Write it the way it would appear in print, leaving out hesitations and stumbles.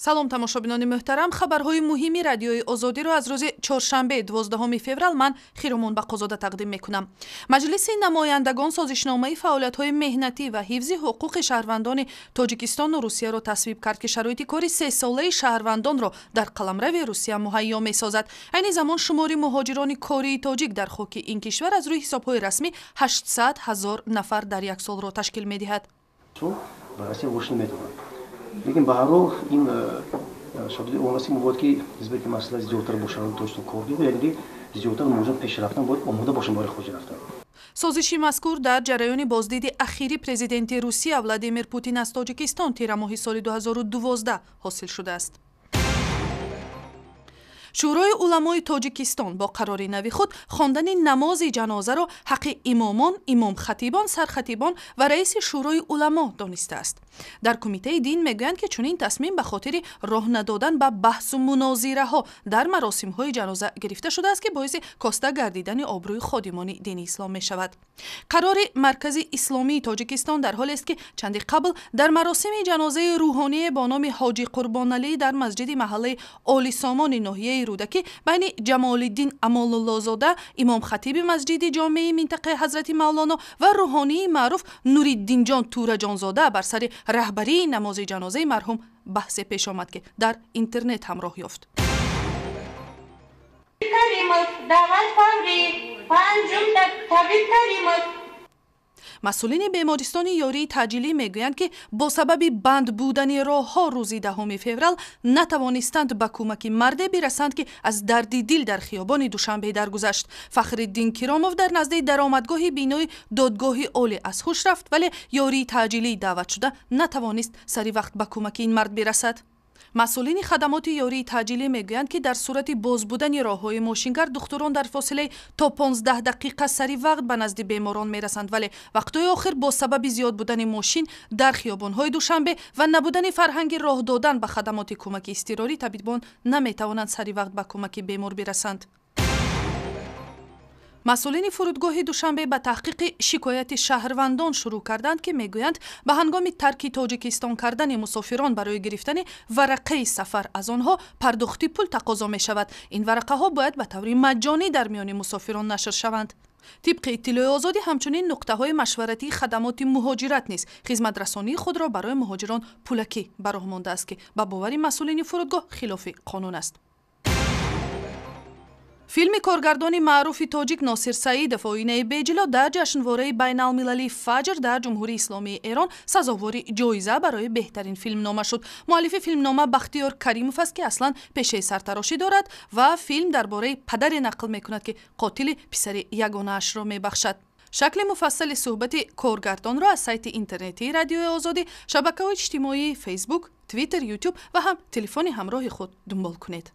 салом тамошобинони муҳтарам, хабарҳои муҳими радиои озодиро аз рӯзи чоршанбе 12 феврал ман Хиромон Бақозода тақдим мекунам. Маҷлиси намояндагон Созишномаи фаъолиятҳои меҳнатӣ ва ҳифзи ҳуқуқи шаҳрвандони Тоҷикистону Русияро тасвиб кард, ки шароити кори 3 солаи шаҳрвандонро дар қаламрави Русия муҳайё месозад. Айни замон шумори муҳоҷирони кории тоҷик дар хоки ин кишвар аз рӯи ҳисобҳои расмӣ 800,000 нафар дар як солро ташкил медиҳад. لیکن بهرو این شاید اوناسی مواد که نسبت به مسئله زیادتر باشه رو داشته کردی و یعنی زیادتر موضوع پیش رفتن باید آماده باشیم برای خود رفتن. سازشی مذکور در جریان بازدید اخیری پرزیدنت روسیه ولادیمیر پوتین از تاجیکستان تیر ماه سال 2012 حاصل شده است. شوروی علمای تاجیکستان با قرار نوی خود خوندن نمازی ҷанозаро ҳаққи имомон، имомхатибон، сархатибон ва раиси шӯрои уламо дониста аст. дар кумитаи дин мегӯянд ки чунин тасмим ба хотири роҳ надодан ба баҳсу мунозираҳо дар маросимҳои ҷаноза гирифта шудааст, ки боиси коста гардидани обрӯи ходимони дини ислом мешавад. қарори маркази исломии тоҷикистон дар ҳоле аст ки чанди қабл дар маросими ҷанозаи рӯҳоние бо номи ҳоҷӣ қурбоналӣ дар масҷиди маҳаллаи олисомони ноҳияи рӯдакӣ байни ҷамолиддин амолуллозода, имомхатиби масҷиди ҷомеи минтақаи ҳазрати мавлоно ва рӯҳонии маъруф нуриддинҷон тураҷонзода бар сари раҳбарии намози ҷанозаи марҳум баҳсе пеш омад, ки дар интернет ҳам роҳ ёфт. масъулини бемористони ёрии таъҷилӣ мегӯянд, ки бо сабаби банд будани роҳҳо рӯзи 10 феврал натавонистанд ба кӯмаки марде бирасанд, ки аз дарди дил дар хиёбони Душанбе даргузашт. Фахриддин Киромов дар назди даромадгоҳи бинои додгоҳи олӣ аз ҳуш рафт, вале ёрии таъҷилӣ даъватшуда натавонист сари вақт ба кӯмаки ин мард бирасад. масъулини хадамоти ёрии таъҷилӣ мегӯянд, ки дар сурати боз будани роҳҳои мошингар духтурон дар фосилаи то 15 дақиқа сари вақт ба назди беморон мерасанд, вале вақтҳои охир бо сабаби зиёд будани мошин дар хиёбонҳои Душанбе ва набудани фарҳанги роҳ додан ба хадамоти кӯмаки изтирорӣ табибон наметавонанд сари вақт ба кӯмаки бемор бирасанд. масъулини Фурудгоҳи Душанбе ба таҳқиқи шикояти шаҳрвандон шурӯъ карданд, ки мегӯянд ба ҳангоми тарки Тоҷикистон кардани мусофирон барои гирифтани варақаи сафар аз онҳо пардохти пул тақозо мешавад. ин варақаҳо бояд ба таври маҷонӣ дар миёни мусофирон нашр шаванд. тибқи иттилои озодӣ ҳамчунин нуқтаҳои машваратии хадамоти муҳоҷират низ хизматрасонии худро барои муҳоҷирон пулакӣ ба роҳ мондааст, ки ба бовари масъулини фурудгоҳ хилофи қонун аст. филми коргардони маъруфи тоҷик Носир Саидов оинаи беҷило дар ҷашнвораи байналмилалии фаҷр дар ҷумҳурии исломии Эрон сазовори ҷоиза барои беҳтарин филмнома шуд. муаллифи филмнома Бахтиёр Каримов аст, ки аслан пешаи сартарошӣ дорад ва филм дар бораи падаре нақл мекунад, ки қотили писари ягонаашро мебахшад. шакли муфассали суҳбати коргардонро аз сайти интернетии радиои озодӣ, шабакаҳои иҷтимоии фейсбук, твиттер, ютуб ва ҳам телефони ҳамроҳи худ дунбол кунед.